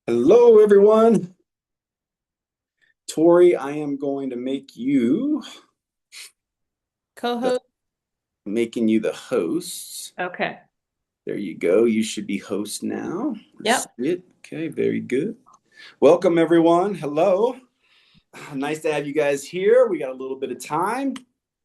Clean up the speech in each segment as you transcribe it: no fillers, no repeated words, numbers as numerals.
Hello, everyone. Tori, I am going to make you the Co-host. making you the host. Okay. There you go. You should be host now. Let's Yep. see it. Okay, very good. Welcome, everyone. Hello. Nice to have you guys here. We got a little bit of time.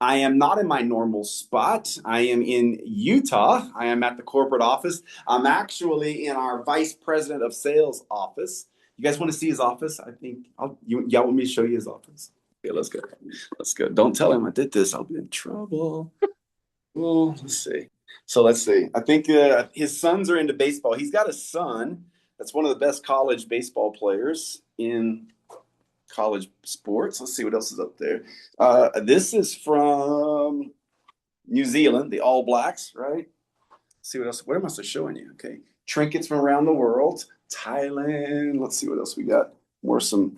I am not in my normal spot. I am in Utah. I am at the corporate office. I'm actually in our vice president of sales office. You guys want to see his office? I think y'all want me to show you his office. Okay, let's go. Let's go. Don't tell him I did this. I'll be in trouble. Well, let's see. So let's see. I think his sons are into baseball. He's got a son that's one of the best college baseball players in college sports. Let's see what else is up there. This is from New Zealand, the All Blacks, right? Let's see what else. What am I still showing you? Okay. Trinkets from around the world. Thailand. Let's see what else we got. More some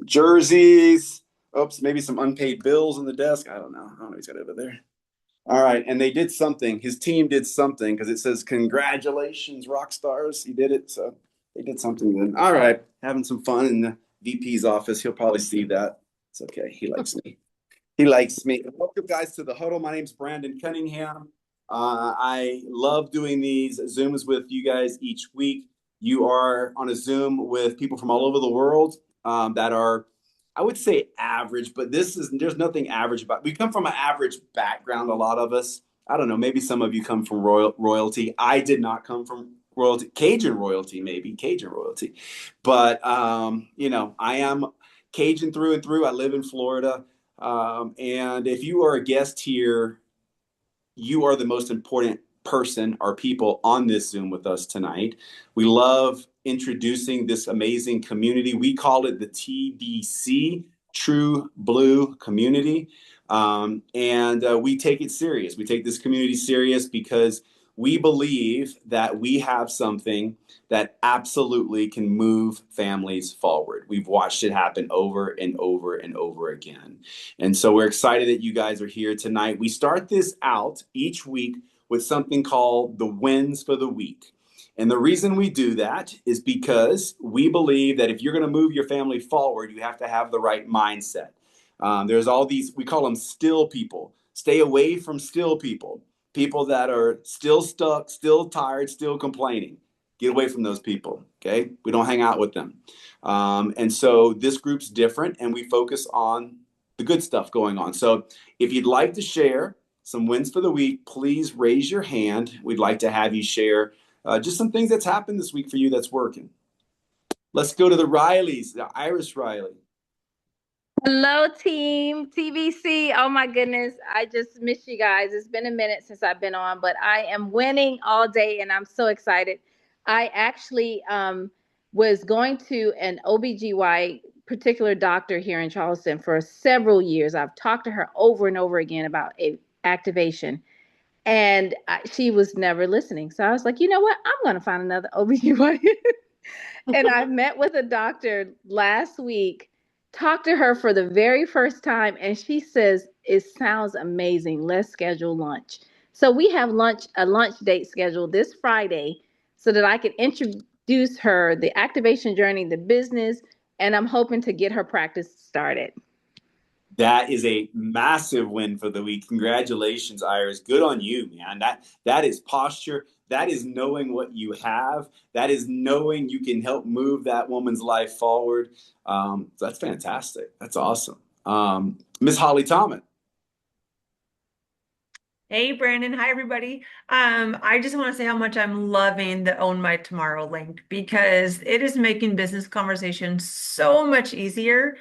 jerseys. Oops, maybe some unpaid bills on the desk. I don't know. I don't know what he's got over there. All right. And they did something. His team did something because it says, congratulations, rock stars. He did it. So they did something good. All right. Having some fun in the VP's office. He'll probably see that. It's okay. He likes me. He likes me. Welcome, guys, to the Huddle. My name's Brandon Cunningham. I love doing these Zooms with you guys each week. You are on a Zoom with people from all over the world that are, I would say, average, but there's nothing average about. We come from an average background, a lot of us. I don't know, maybe some of you come from royalty. I did not come from royalty, Cajun royalty, maybe Cajun royalty, but I am Cajun through and through. I live in Florida. And if you are a guest here, you are the most important person or people on this Zoom with us tonight. We love introducing this amazing community. We call it the TBC, True Blue Community. And we take it serious. We take this community serious because we believe that we have something that absolutely can move families forward. We've watched it happen over and over and over again. And so we're excited that you guys are here tonight. We start this out each week with something called the wins for the week. And the reason we do that is because we believe that if you're going to move your family forward, you have to have the right mindset. There's all these, we call them still people. Stay away from still people, people that are still stuck, still tired, still complaining. Get away from those people. Okay. We don't hang out with them. And so this group's different and we focus on the good stuff going on. So if you'd like to share some wins for the week, please raise your hand. We'd like to have you share just some things that's happened this week for you that's working. Let's go to the Rileys, the Iris Riley. Hello, team TVC. Oh my goodness, I just miss you guys. It's been a minute since I've been on, but I am winning all day and I'm so excited. I actually was going to an OBGY particular doctor here in Charleston for several years. I've talked to her over and over again about activation, and she was never listening. So I was like, you know what? I'm going to find another OBGYN. And I met with a doctor last week, talked to her for the very first time, and she says, it sounds amazing. Let's schedule lunch. So we have a lunch date scheduled this Friday so that I can introduce her the activation journey, the business, and I'm hoping to get her practice started. That is a massive win for the week. Congratulations, Iris. Good on you, man. That is posture. That is knowing what you have. That is knowing you can help move that woman's life forward. That's fantastic. That's awesome. Miss Holly Thomas. Hey Brandon, hi everybody. I just want to say how much I'm loving the Own My Tomorrow link because it is making business conversations so much easier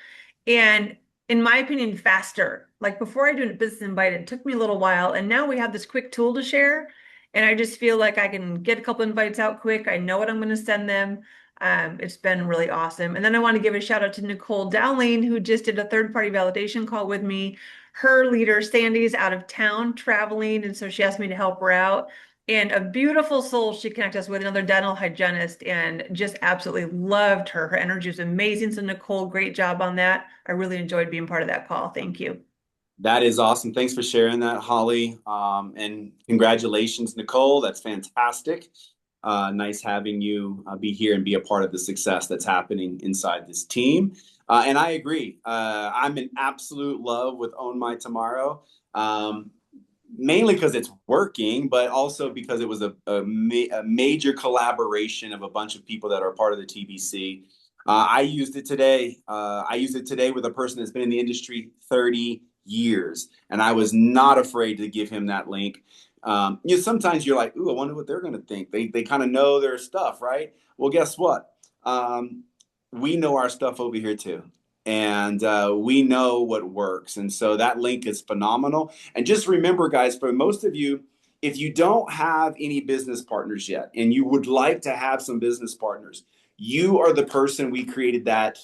and, in my opinion, faster. Like before I do a business invite, it took me a little while, and now we have this quick tool to share, and I just feel like I can get a couple invites out quick. I know what I'm going to send them. It's been really awesome. And then I want to give a shout out to Nicole Dowling, who just did a third-party validation call with me. Her leader, Sandy, is out of town traveling, and so she asked me to help her out. And a beautiful soul she connected us with, another dental hygienist, and just absolutely loved her. Her energy was amazing. So, Nicole, great job on that. I really enjoyed being part of that call. Thank you. That is awesome. Thanks for sharing that, Holly. And congratulations, Nicole. That's fantastic. Nice having you be here and be a part of the success that's happening inside this team. And I agree. I'm in absolute love with Own My Tomorrow. Mainly because it's working, but also because it was a major collaboration of a bunch of people that are part of the TBC. I used it today. I used it today with a person that's been in the industry 30 years, and I was not afraid to give him that link. Sometimes you're like, ooh, I wonder what they're going to think. They kind of know their stuff, right? Well, guess what? We know our stuff over here too. And we know what works. And so that link is phenomenal. And just remember, guys, for most of you, if you don't have any business partners yet and you would like to have some business partners, you are the person we created that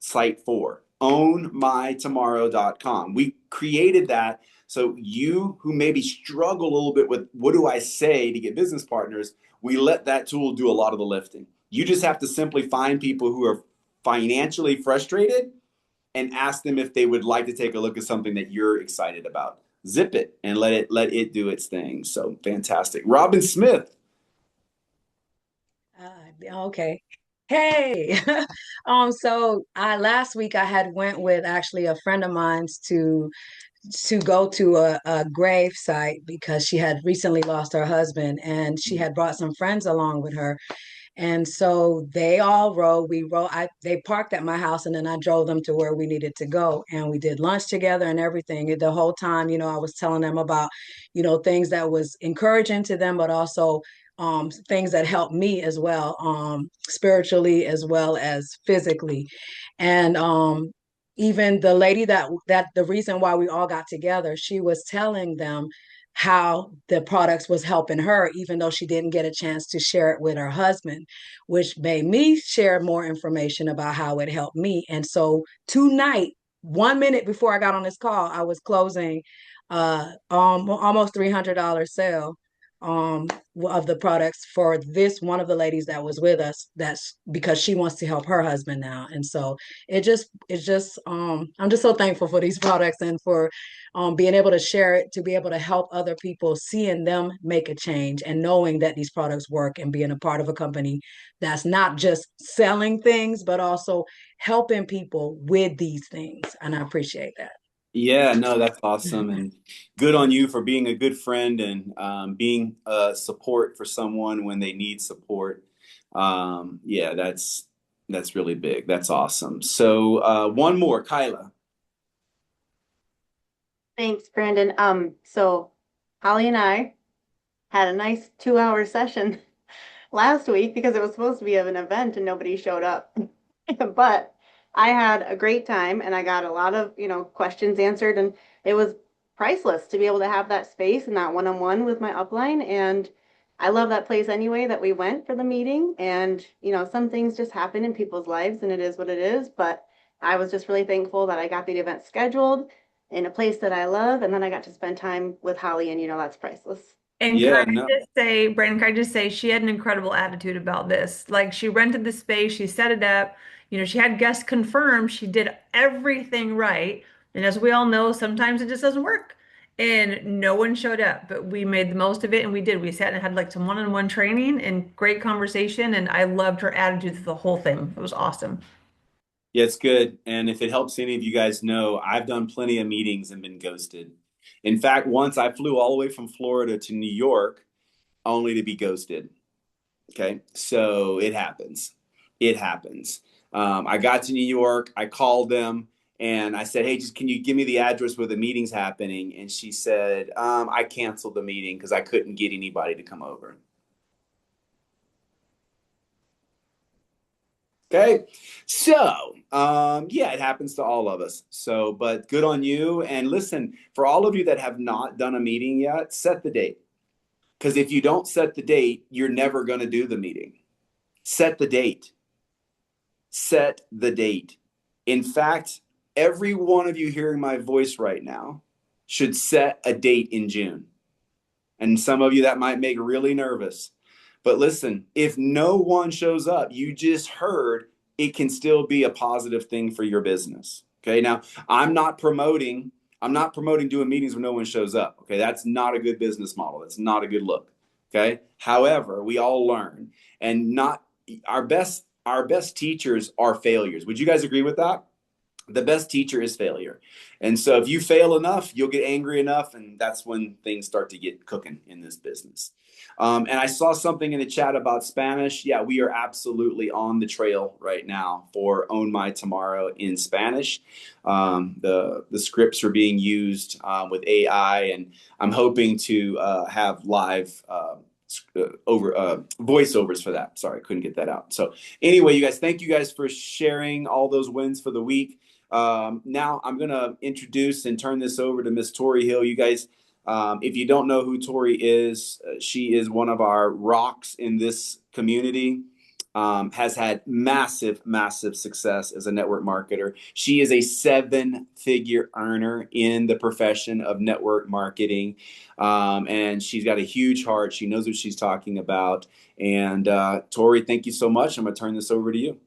site for. ownmytomorrow.com. We created that so you who maybe struggle a little bit with what do I say to get business partners, we let that tool do a lot of the lifting. You just have to simply find people who are financially frustrated and ask them if they would like to take a look at something that you're excited about. Zip it and let it do its thing. So fantastic. Robin Smith. Okay. Hey. So I last week I had went with actually a friend of mine's to go to a grave site because she had recently lost her husband and she had brought some friends along with her. And so they all rode. They parked at my house, and then I drove them to where we needed to go. And we did lunch together and everything. And the whole time, I was telling them about, things that was encouraging to them, but also things that helped me as well, spiritually as well as physically. And even the lady that the reason why we all got together, she was telling them how the products was helping her, even though she didn't get a chance to share it with her husband, which made me share more information about how it helped me. And so tonight, 1 minute before I got on this call, I was closing almost $300 sale of the products for this one of the ladies that was with us. That's because she wants to help her husband now. And so I'm just so thankful for these products and for being able to share it, to be able to help other people, seeing them make a change and knowing that these products work, and being a part of a company that's not just selling things, but also helping people with these things. And I appreciate that. Yeah, no, that's awesome. And good on you for being a good friend and being a support for someone when they need support. Yeah, that's really big. That's awesome. So one more, Kyla. Thanks, Brandon. So Holly and I had a nice 2-hour session last week because it was supposed to be of an event and nobody showed up. But I had a great time and I got a lot of, questions answered, and it was priceless to be able to have that space and that one-on-one with my upline. And I love that place anyway that we went for the meeting. And, some things just happen in people's lives and it is what it is. But I was just really thankful that I got the event scheduled in a place that I love. And then I got to spend time with Holly, and that's priceless. And can Yeah, I no. just say, Brandon, can I just say she had an incredible attitude about this. Like she rented the space, she set it up, she had guests confirmed, she did everything right. And as we all know, sometimes it just doesn't work. And no one showed up, but we made the most of it and we did. We sat and had like some one-on-one training and great conversation. And I loved her attitude through the whole thing. It was awesome. Yeah, it's good. And if it helps any of you guys know, I've done plenty of meetings and been ghosted. In fact, once I flew all the way from Florida to New York only to be ghosted. Okay. So it happens. It happens. I got to New York. I called them and I said, hey, just can you give me the address where the meeting's happening? And she said, I canceled the meeting because I couldn't get anybody to come over. Okay. So, yeah, it happens to all of us. So, but good on you. And listen, for all of you that have not done a meeting yet, set the date. Because if you don't set the date, you're never going to do the meeting. Set the date. Set the date. In fact, every one of you hearing my voice right now should set a date in June. And some of you that might make really nervous. But listen, if no one shows up, you just heard it can still be a positive thing for your business. Okay. Now, I'm not promoting doing meetings when no one shows up. Okay. That's not a good business model. That's not a good look. Okay. However, we all learn, and not our best teachers are failures. Would you guys agree with that? The best teacher is failure. And so if you fail enough, you'll get angry enough, and that's when things start to get cooking in this business. And I saw something in the chat about Spanish. Yeah, we are absolutely on the trail right now for Own My Tomorrow in Spanish. The scripts are being used with AI, and I'm hoping to have live over voiceovers for that. Sorry, couldn't get that out. So anyway, you guys, thank you guys for sharing all those wins for the week. Now I'm going to introduce and turn this over to Miss Tori Hill. You guys, if you don't know who Tori is, she is one of our rocks in this community. Has had massive, massive success as a network marketer. She is a seven-figure earner in the profession of network marketing. And she's got a huge heart. She knows what she's talking about. And Tori, thank you so much. I'm going to turn this over to you.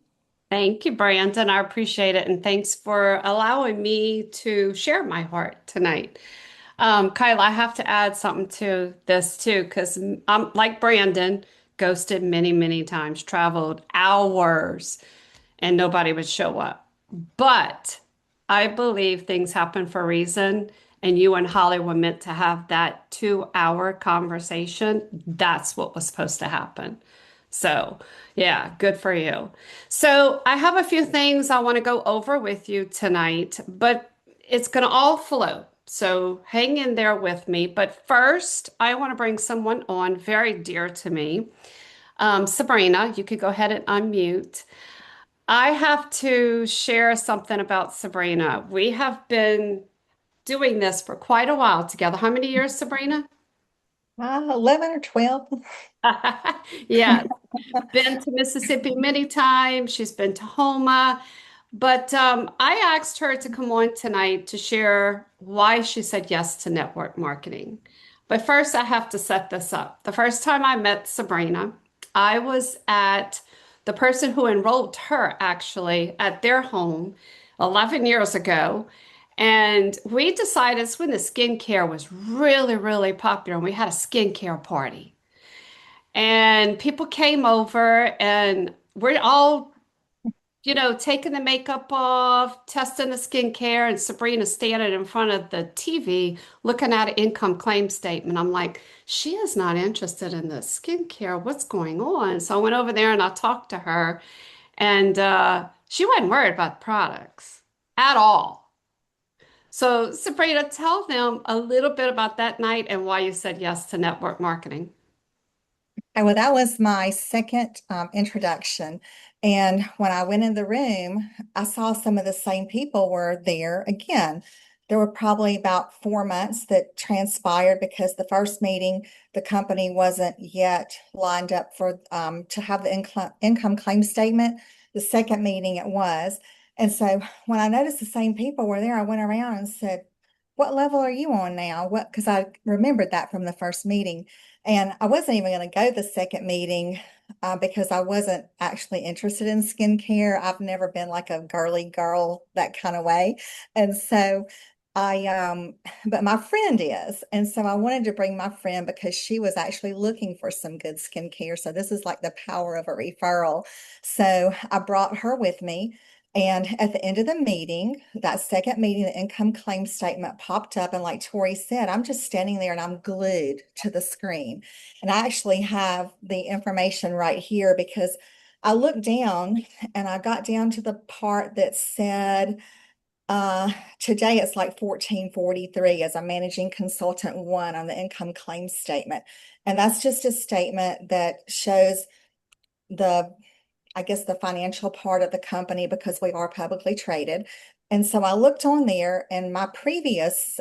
Thank you, Brandon. I appreciate it. And thanks for allowing me to share my heart tonight. Kyle, I have to add something to this too, because I'm like Brandon, ghosted many, many times, traveled hours, and nobody would show up. But I believe things happen for a reason, and you and Holly were meant to have that 2 hour conversation. That's what was supposed to happen. So, yeah, good for you. So, I have a few things I want to go over with you tonight, but it's going to all flow. So, hang in there with me. But first, I want to bring someone on very dear to me. Sabrina, you could go ahead and unmute. I have to share something about Sabrina. We have been doing this for quite a while together. How many years, Sabrina? 11 or 12. Yeah, been to Mississippi many times. She's been to Homa. But I asked her to come on tonight to share why she said yes to network marketing. But first, I have to set this up. The first time I met Sabrina, I was at the person who enrolled her actually at their home 11 years ago. And we decided it's when the skincare was really, really popular, and we had a skincare party. And people came over, and we're all, taking the makeup off, testing the skincare, and Sabrina standing in front of the TV looking at an income claim statement. I'm like, she is not interested in the skincare. What's going on? So I went over there and I talked to her, and she wasn't worried about the products at all. So, Sabrina, tell them a little bit about that night and why you said yes to network marketing. Well, that was my second introduction. And when I went in the room, I saw some of the same people were there again. There were probably about 4 months that transpired because the first meeting, the company wasn't yet lined up for to have the income claim statement. The second meeting it was. And so when I noticed the same people were there, I went around and said, "What level are you on now?" What, because I remembered that from the first meeting. And I wasn't even going to go the second meeting because I wasn't actually interested in skincare. I've never been like a girly girl that kind of way. And so but my friend is. And so I wanted to bring my friend because she was actually looking for some good skincare. So this is like the power of a referral. So I brought her with me. And at the end of the meeting, that second meeting, the income claim statement popped up. And like Tori said, I'm just standing there and I'm glued to the screen. And I actually have the information right here because I looked down and I got down to the part that said, today it's like 1443 as a managing consultant one on the income claim statement. And that's just a statement that shows the I guess the financial part of the company because we are publicly traded. And so I looked on there, and my previous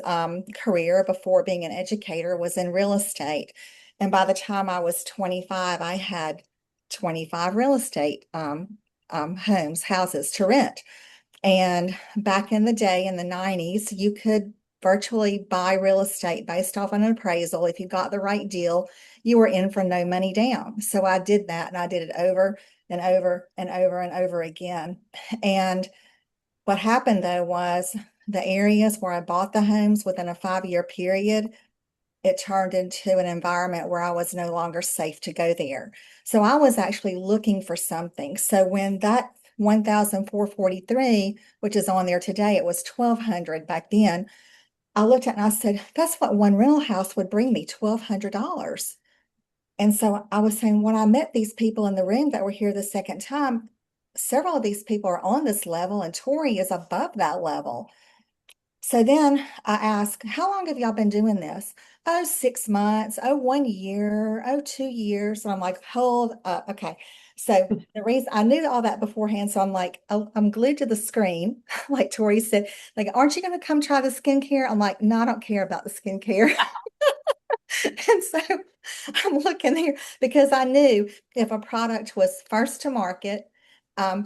career before being an educator was in real estate. And by the time I was 25, I had 25 real estate homes, houses to rent. And back in the day, in the 90s, you could virtually buy real estate based off an appraisal. If you got the right deal, you were in for no money down. So I did that, and I did it over and over and over and over again. And what happened though was the areas where I bought the homes within a 5-year period, it turned into an environment where I was no longer safe to go there. So I was actually looking for something. So when that 1,443, which is on there today, it was 1,200 back then. I looked at it and I said, that's what one rental house would bring me, $1,200. And so I was saying, when I met these people in the room that were here the second time, several of these people are on this level, and Tori is above that level. So then I asked, how long have y'all been doing this? Oh, 6 months. Oh, 1 year. Oh, 2 years. And I'm like, hold up. Okay. So the reason I knew all that beforehand, so I'm like, oh, I'm glued to the screen. Like Tori said, like, aren't you going to come try the skincare? I'm like, no, I don't care about the skincare. And so I'm looking here because I knew if a product was first to market,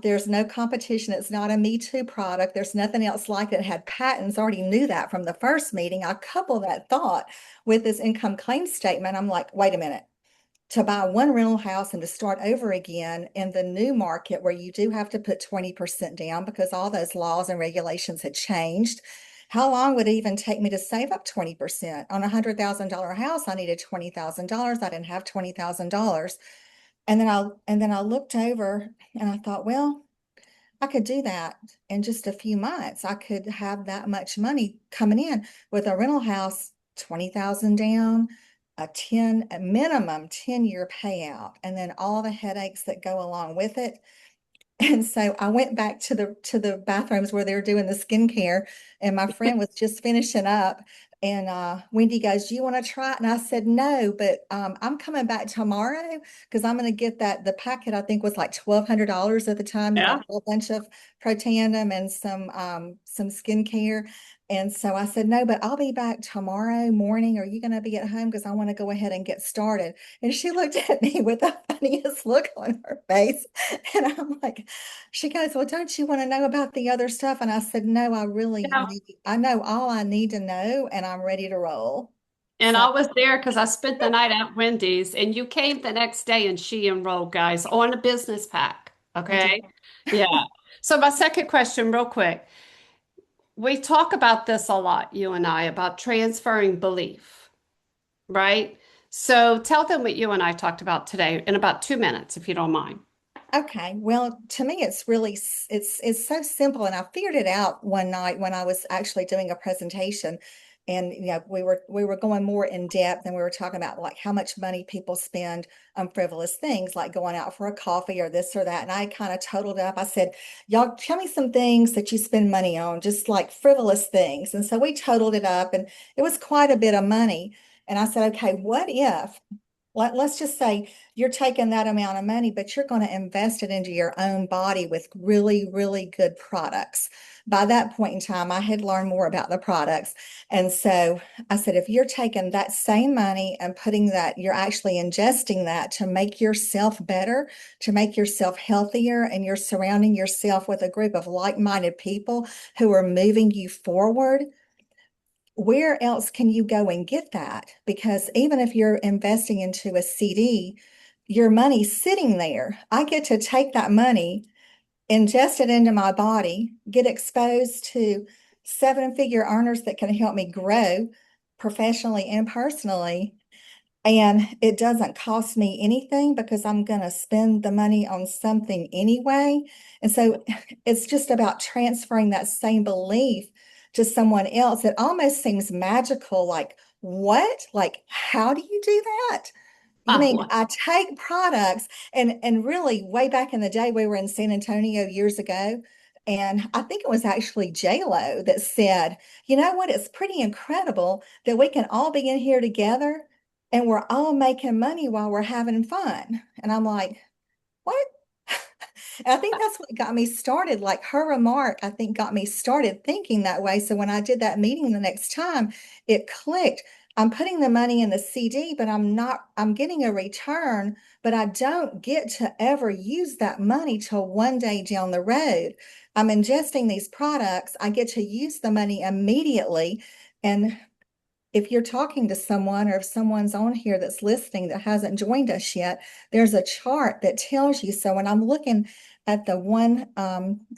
there's no competition. It's not a Me Too product. There's nothing else like it. It had patents. Already knew that from the first meeting. I couple that thought with this income claim statement. I'm like, wait a minute. To buy one rental house and to start over again in the new market where you do have to put 20% down because all those laws and regulations had changed. How long would it even take me to save up 20%? On a $100,000 house, I needed $20,000. I didn't have $20,000. And then I looked over and I thought, well, I could do that in just a few months. I could have that much money coming in with a rental house, 20,000 down, a minimum 10-year payout, and then all the headaches that go along with it. And so I went back to the bathrooms where they were doing the skincare, and my friend was just finishing up. And Wendy goes, "Do you want to try it?" And I said, "No, but I'm coming back tomorrow because I'm going to get that." The packet I think was like $1,200 at the time. It had Yeah. a whole bunch of Protandim and some skincare. And so I said, "No, but I'll be back tomorrow morning. Are you going to be at home? Because I want to go ahead and get started." And she looked at me with the funniest look on her face. And I'm like, she goes, "Well, don't you want to know about the other stuff?" And I said, "No, Yeah. I know all I need to know, and I'm ready to roll." And So, I was there because I spent the night at Wendy's, and you came the next day and she enrolled, guys, on a business pack. I did. Okay. Yeah. So, my second question, real quick. We talk about this a lot, you and I, about transferring belief, right? So, tell them what you and I talked about today in about 2 minutes, if you don't mind. Okay. Well, to me, it's really it's so simple, and I figured it out one night when I was actually doing a presentation, and we were going more in depth, and we were talking about like how much money people spend on frivolous things, like going out for a coffee or this or that. And I kind of totaled up. I said, "Y'all, tell me some things that you spend money on, just like frivolous things." And so we totaled it up, and it was quite a bit of money. And I said, "Okay, what if?" Let's just say you're taking that amount of money, but you're going to invest it into your own body with really, really good products. By that point in time, I had learned more about the products. And so I said, if you're taking that same money and putting that, you're actually ingesting that to make yourself better, to make yourself healthier, and you're surrounding yourself with a group of like-minded people who are moving you forward, where else can you go and get that? Because even if you're investing into a CD, your money's sitting there. I get to take that money, ingest it into my body, get exposed to seven-figure earners that can help me grow professionally and personally. And it doesn't cost me anything because I'm going to spend the money on something anyway. And so it's just about transferring that same belief to someone else. It almost seems magical. Like, what? Like, how do you do that? You mean Well, I take products and really way back in the day, we were in San Antonio years ago. And I think it was actually J-Lo that said, "You know what? It's pretty incredible that we can all be in here together and we're all making money while we're having fun." And I'm like, what? And I think that's what got me started. Like her remark, I think got me started thinking that way. So when I did that meeting the next time, it clicked. I'm putting the money in the CD, but I'm getting a return, but I don't get to ever use that money till one day down the road. I'm ingesting these products. I get to use the money immediately. And if you're talking to someone, or if someone's on here that's listening that hasn't joined us yet, there's a chart that tells you. So when I'm looking at the one,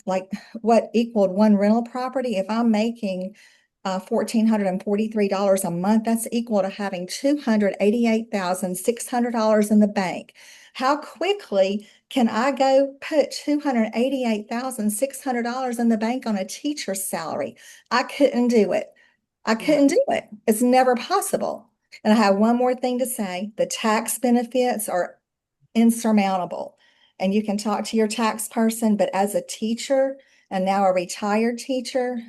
like what equaled one rental property, if I'm making $1,443 a month. That's equal to having $288,600 in the bank. How quickly can I go put $288,600 in the bank on a teacher's salary? I couldn't do it. I couldn't do it. It's never possible. And I have one more thing to say. The tax benefits are insurmountable. And you can talk to your tax person, but as a teacher and now a retired teacher,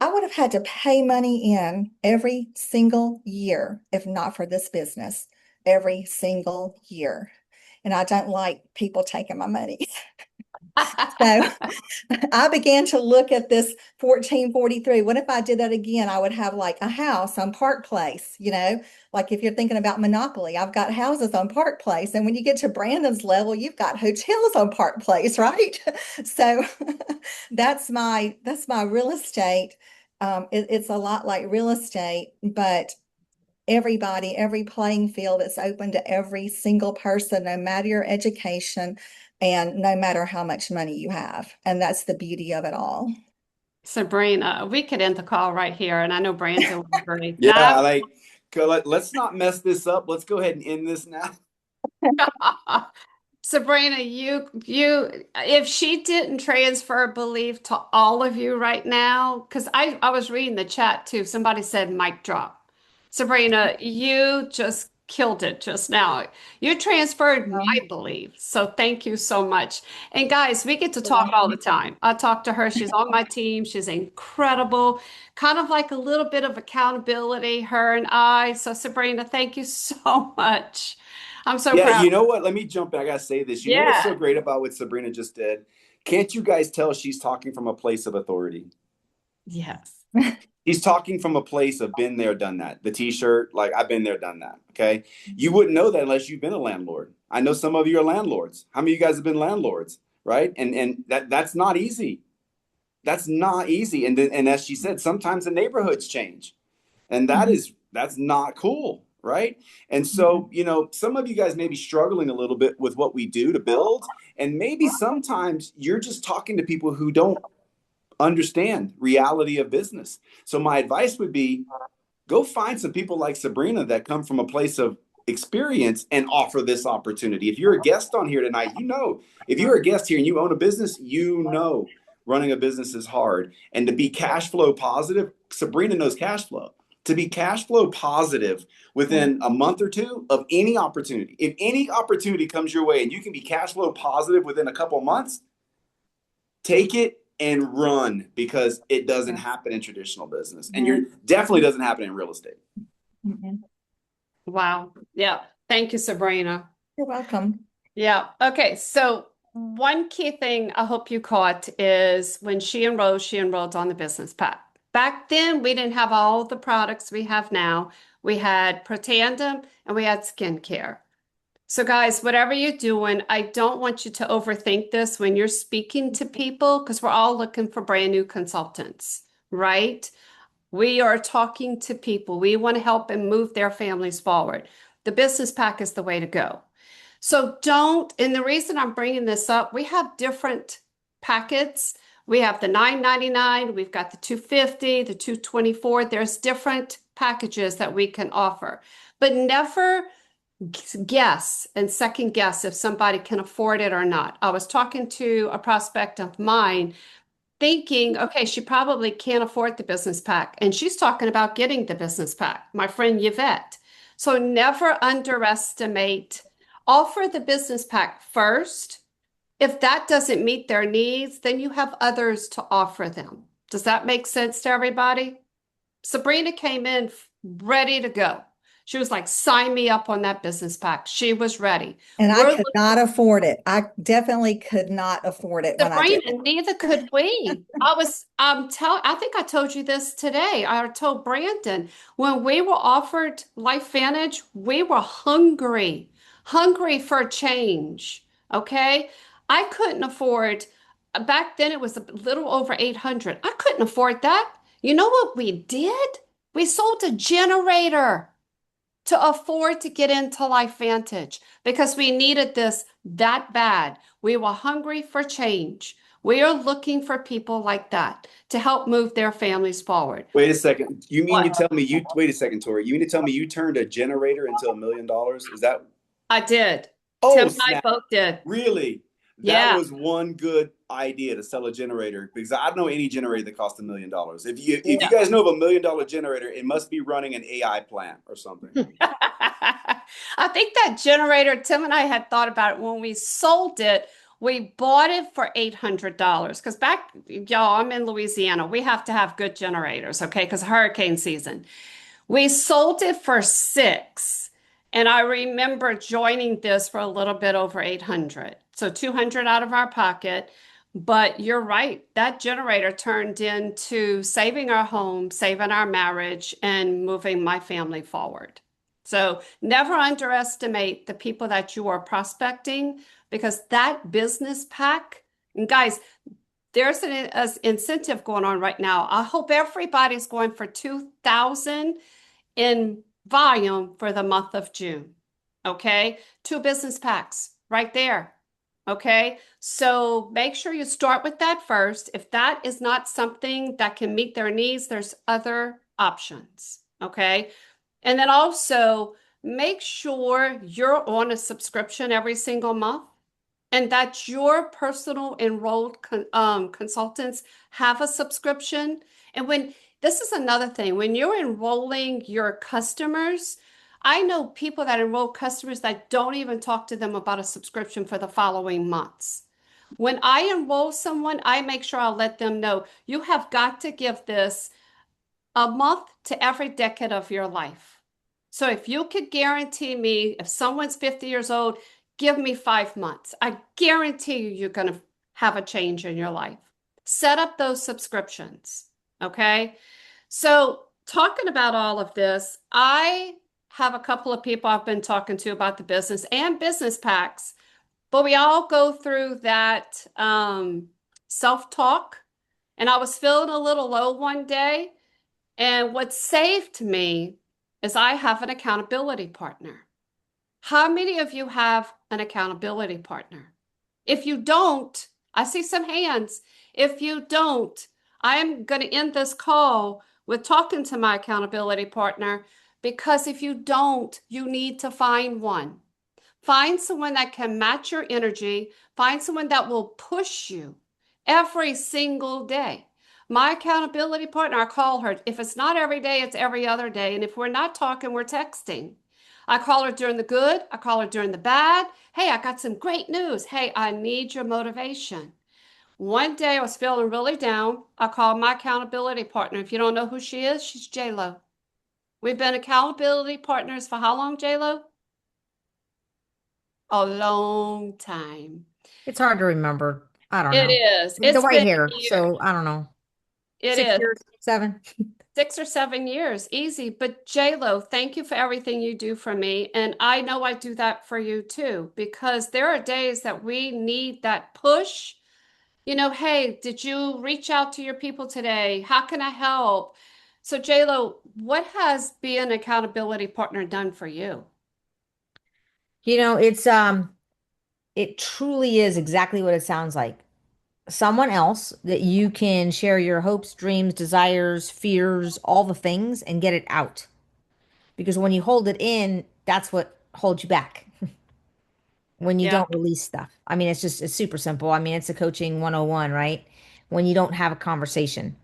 I would have had to pay money in every single year if not for this business, every single year. And I don't like people taking my money. So I began to look at this 1443. What if I did that again? I would have like a house on Park Place, like if you're thinking about Monopoly, I've got houses on Park Place. And when you get to Brandon's level, you've got hotels on Park Place, right? So that's my real estate. It's a lot like real estate, but everybody, every playing field is open to every single person, no matter your education and no matter how much money you have. And that's the beauty of it all. Sabrina, we could end the call right here, and I know Brandon would agree. Yeah, let's not mess this up. Let's go ahead and end this now. Sabrina, if she didn't transfer belief to all of you right now, because I was reading the chat too. Somebody said mic drop. Sabrina, you just killed it just now. You transferred my belief. So thank you so much. And guys, we get to talk all the time. I talk to her. She's on my team. She's incredible. Kind of like a little bit of accountability, her and I. So Sabrina, thank you so much. I'm so Yeah, proud. you know what? Let me jump in. I gotta say this. You know what's so Yeah. great about what Sabrina just did? Can't you guys tell she's talking from a place of authority? Yes. He's talking from a place of been there, done that. The t-shirt, like I've been there, done that. Okay. You wouldn't know that unless you've been a landlord. I know some of you are landlords. How many of you guys have been landlords? Right. And that's not easy. That's not easy. And as she said, sometimes the neighborhoods change. And that's not cool. Right. And so, some of you guys may be struggling a little bit with what we do to build. And maybe sometimes you're just talking to people who don't understand reality of business. So my advice would be go find some people like Sabrina that come from a place of experience and offer this opportunity. If you're a guest on here tonight, if you're a guest here and you own a business, running a business is hard. And to be cash flow positive, Sabrina knows cash flow. To be cash flow positive within a month or two of any opportunity, if any opportunity comes your way and you can be cash flow positive within a couple months, take it and run, because it doesn't happen in traditional business, and you're definitely doesn't happen in real estate. Wow. Yeah. Thank you, Sabrina. You're welcome. Yeah. Okay. So one key thing I hope you caught is when she enrolled on the business pack. Back then, we didn't have all the products we have now. We had Protandem and we had skincare. So guys, whatever you're doing, I don't want you to overthink this when you're speaking to people, because we're all looking for brand new consultants, right? We are talking to people. We want to help and move their families forward. The business pack is the way to go. So and the reason I'm bringing this up, we have different packets. We have the $9.99, we've got the $250, the $224. There's different packages that we can offer, but never guess and second guess if somebody can afford it or not. I was talking to a prospect of mine thinking, okay, she probably can't afford the business pack. And she's talking about getting the business pack, my friend Yvette. So never underestimate, offer the business pack first. If that doesn't meet their needs, then you have others to offer them. Does that make sense to everybody? Sabrina came in ready to go. She was like, sign me up on that business pack. She was ready. And I could not afford it. I definitely could not afford it when I did Sabrina, neither could we. I think I told you this today. I told Brandon, when we were offered LifeVantage, we were hungry for change. Okay. I couldn't afford, back then it was a little over 800. I couldn't afford that. You know what we did? We sold a generator to afford to get into LifeVantage because we needed this that bad. We were hungry for change. We are looking for people like that to help move their families forward. Wait a second. You mean What? you tell me you wait a second, Tori. You mean to tell me you turned a generator into $1 million? Is that I did. Tim oh and I snap? both did. Really? That Yeah. was one good idea to sell a generator because I don't know any generator that costs $1 million. If you Yeah. guys know of $1 million generator, it must be running an AI plant or something. I think that generator, Tim and I had thought about it when we sold it. We bought it for $800 because back, y'all, I'm in Louisiana. We have to have good generators, okay? Because hurricane season. We sold it for six. And I remember joining this for a little bit over 800. So 200 out of our pocket. But you're right. That generator turned into saving our home, saving our marriage, and moving my family forward. So never underestimate the people that you are prospecting because that business pack, and guys, there's an incentive going on right now. I hope everybody's going for 2,000 in volume for the month of June. Okay. Two business packs right there. Okay. So make sure you start with that first. If that is not something that can meet their needs, there's other options. Okay. And then also make sure you're on a subscription every single month and that your personal enrolled consultants have a subscription. And when this is another thing, when you're enrolling your customers, I know people that enroll customers that don't even talk to them about a subscription for the following months. When I enroll someone, I make sure I'll let them know you have got to give this a month to every decade of your life. So if you could guarantee me, if someone's 50 years old, give me 5 months. I guarantee you, you're going to have a change in your life. Set up those subscriptions. Okay. So, talking about all of this, I have a couple of people I've been talking to about the business and business packs, but we all go through that self-talk. And I was feeling a little low one day. And what saved me is I have an accountability partner. How many of you have an accountability partner? If you don't, I see some hands. If you don't, I'm going to end this call with talking to my accountability partner because if you don't, you need to find one. Find someone that can match your energy. Find someone that will push you every single day. My accountability partner, I call her. If it's not every day, it's every other day. And if we're not talking, we're texting. I call her during the good. I call her during the bad. Hey, I got some great news. Hey, I need your motivation. One day I was feeling really down. I called my accountability partner. If you don't know who she is, she's J-Lo. We've been accountability partners for how long, J-Lo? A long time. It's hard to remember. I don't It know. is. The It's white been hair, years. so I don't know. It Six is years, seven. 6 or 7 years, easy. But J-Lo, thank you for everything you do for me. And I know I do that for you too, because there are days that we need that push. Hey, did you reach out to your people today? How can I help? So J-Lo, what has being an accountability partner done for you? It truly is exactly what it sounds like. Someone else that you can share your hopes, dreams, desires, fears, all the things and get it out. Because when you hold it in, that's what holds you back. When you Yeah. don't release stuff. I mean, it's super simple. I mean, it's a coaching 101, right? When you don't have a conversation.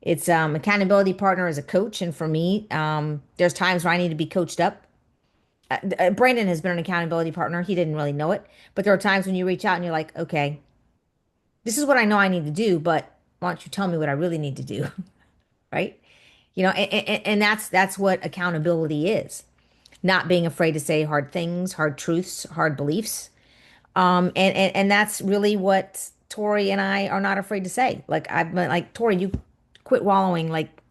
It's accountability partner as a coach, and for me, there's times where I need to be coached up. Brandon has been an accountability partner. He didn't really know it, but there are times when you reach out and you're like, okay, this is what I know I need to do, but why don't you tell me what I really need to do, right? And that's what accountability is. Not being afraid to say hard things, hard truths, hard beliefs. And that's really what Tori and I are not afraid to say. Like I've been like, Tori, you quit wallowing. Like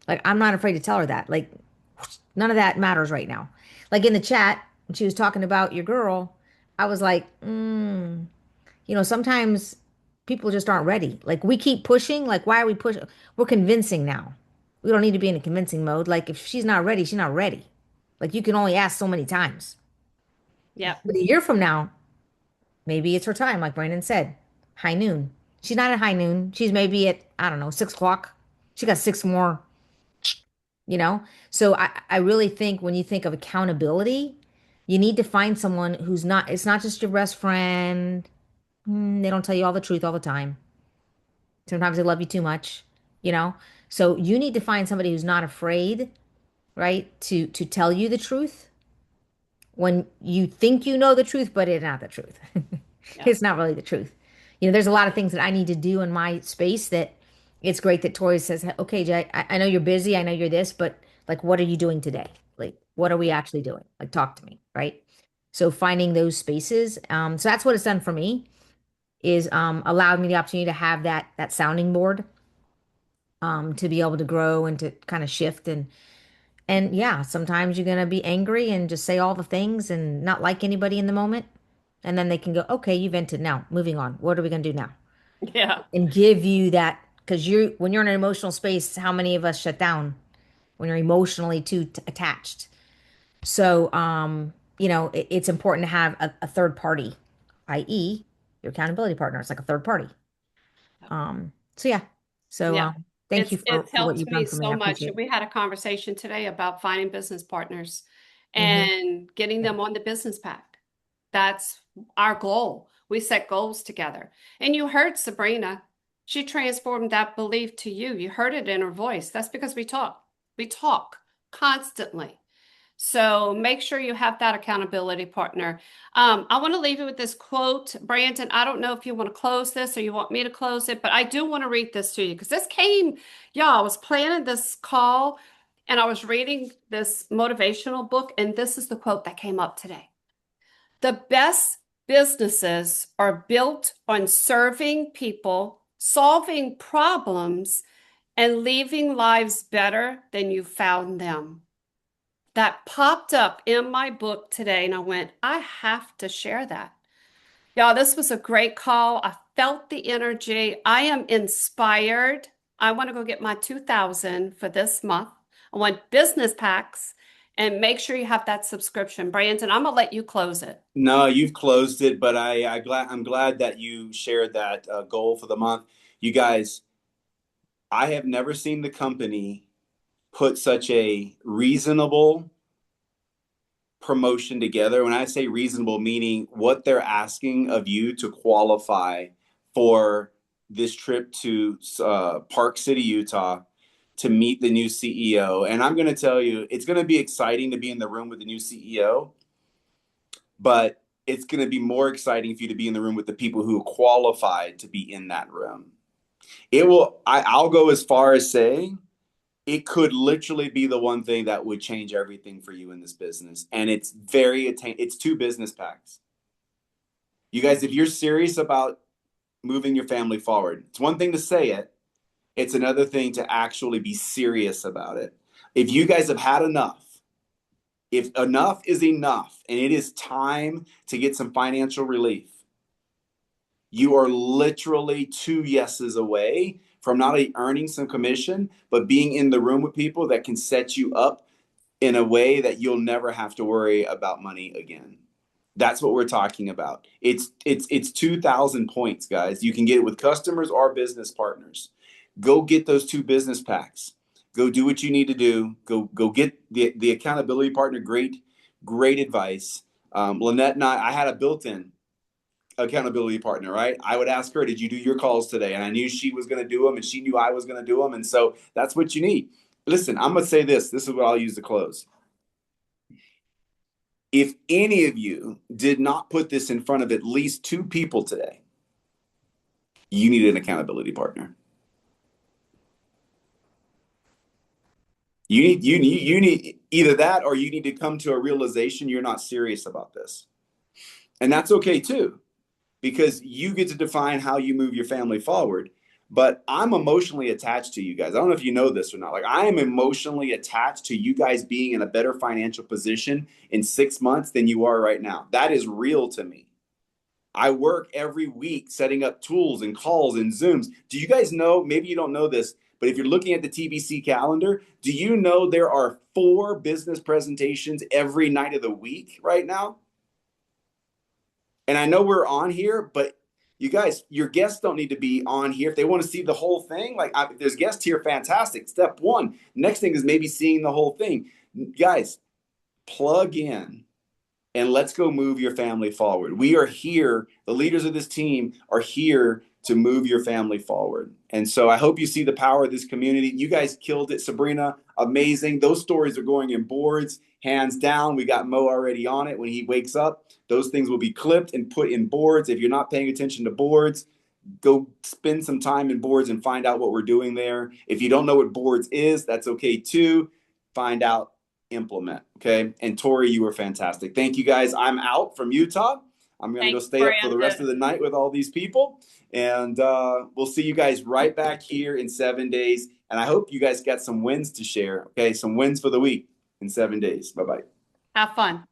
I'm not afraid to tell her that. Like none of that matters right now. Like in the chat, when she was talking about your girl, I was like, sometimes people just aren't ready. Like we keep pushing. Like why are we pushing? We're convincing now. We don't need to be in a convincing mode. Like if she's not ready, she's not ready. Like you can only ask so many times. Yep. But a year from now, maybe it's her time, like Brandon said, high noon. She's not at high noon. She's maybe at, I don't know, 6 o'clock. She got six more, you know? So I really think when you think of accountability, you need to find someone who's not, it's not just your best friend. They don't tell you all the truth all the time. Sometimes they love you too much, you know? So you need to find somebody who's not afraid, right, to tell you the truth when you think you know the truth, but it's not the truth. Yeah. It's not really the truth. You know, there's a lot of things that I need to do in my space that it's great that Tori says, okay, Jay, I know you're busy. I know you're this, but like, what are you doing today? Like, what are we actually doing? Like, talk to me, right? So finding those spaces. So that's what it's done for me is allowed me the opportunity to have that sounding board to be able to grow and to kind of shift and yeah, sometimes you're gonna be angry and just say all the things and not like anybody in the moment. And then they can go, okay, you vented. Now, moving on. What are we gonna do now? Yeah. And give you that because when you're in an emotional space, how many of us shut down when you're emotionally too attached? So, it's important to have a third party, i.e., your accountability partner. It's like a third party. So yeah. So Yeah. thank you It's for what helped you've me done for me. so I much. appreciate it. We had a conversation today about finding business partners Hmm. and getting them on the business pact. That's our goal. We set goals together. And you heard Sabrina. She transformed that belief to you. You heard it in her voice. That's because we talk. We talk constantly. So make sure you have that accountability partner. I want to leave you with this quote, Brandon. I don't know if you want to close this or you want me to close it, but I do want to read this to you because y'all, I was planning this call and I was reading this motivational book, and this is the quote that came up today. The best businesses are built on serving people, solving problems, and leaving lives better than you found them. That popped up in my book today, and I went, I have to share that. Y'all, this was a great call. I felt the energy. I am inspired. I want to go get my 2000 for this month. I want business packs and make sure you have that subscription. Brandon, I'm going to let you close it. No, you've closed it, but I'm glad that you shared that goal for the month. You guys, I have never seen the company put such a reasonable promotion together. When I say reasonable, meaning what they're asking of you to qualify for this trip to Park City, Utah, to meet the new CEO. And I'm going to tell you, it's going to be exciting to be in the room with the new CEO, but it's going to be more exciting for you to be in the room with the people who qualified to be in that room. I'll go as far as saying it could literally be the one thing that would change everything for you in this business. And it's it's 2 business packs. You guys, if you're serious about moving your family forward, it's one thing to say it. It's another thing to actually be serious about it. If you guys have had enough, if enough is enough and it is time to get some financial relief, you are literally 2 yeses away from not only earning some commission, but being in the room with people that can set you up in a way that you'll never have to worry about money again. That's what we're talking about. It's 2,000 points, guys. You can get it with customers or business partners. Go get those 2 business packs. Go do what you need to do. Go get the accountability partner. Great advice. Lynette and I had a built-in accountability partner, right? I would ask her, did you do your calls today? And I knew she was going to do them and she knew I was going to do them. And so that's what you need. Listen, I'm going to say this. This is what I'll use to close. If any of you did not put this in front of at least 2 people today, you need an accountability partner. You need either that or you need to come to a realization you're not serious about this. And that's okay too, because you get to define how you move your family forward. But I'm emotionally attached to you guys. I don't know if you know this or not. Like, I am emotionally attached to you guys being in a better financial position in 6 months than you are right now. That is real to me. I work every week setting up tools and calls and Zooms. Do you guys know? Maybe you don't know this, but if you're looking at the TBC calendar, do you know there are 4 business presentations every night of the week right now? And I know we're on here, but You guys, your guests don't need to be on here. If they want to see the whole thing, if there's guests here, fantastic. Step one. Next thing is maybe seeing the whole thing. Guys, plug in and let's go move your family forward. We are here. The leaders of this team are here to move your family forward. And so I hope you see the power of this community. You guys killed it, Sabrina. Amazing. Those stories are going in boards, hands down. We got Mo already on it. When he wakes up, those things will be clipped and put in boards. If you're not paying attention to boards, go spend some time in boards and find out what we're doing there. If you don't know what boards is, that's okay too. Find out, implement. Okay. And Tori, you were fantastic. Thank you guys. I'm out from Utah. I'm going to go Thanks, stay up for the rest of the night with all these people. And we'll see you guys right back here in 7 days. And I hope you guys got some wins to share. Okay. Some wins for the week in 7 days. Bye-bye. Have fun.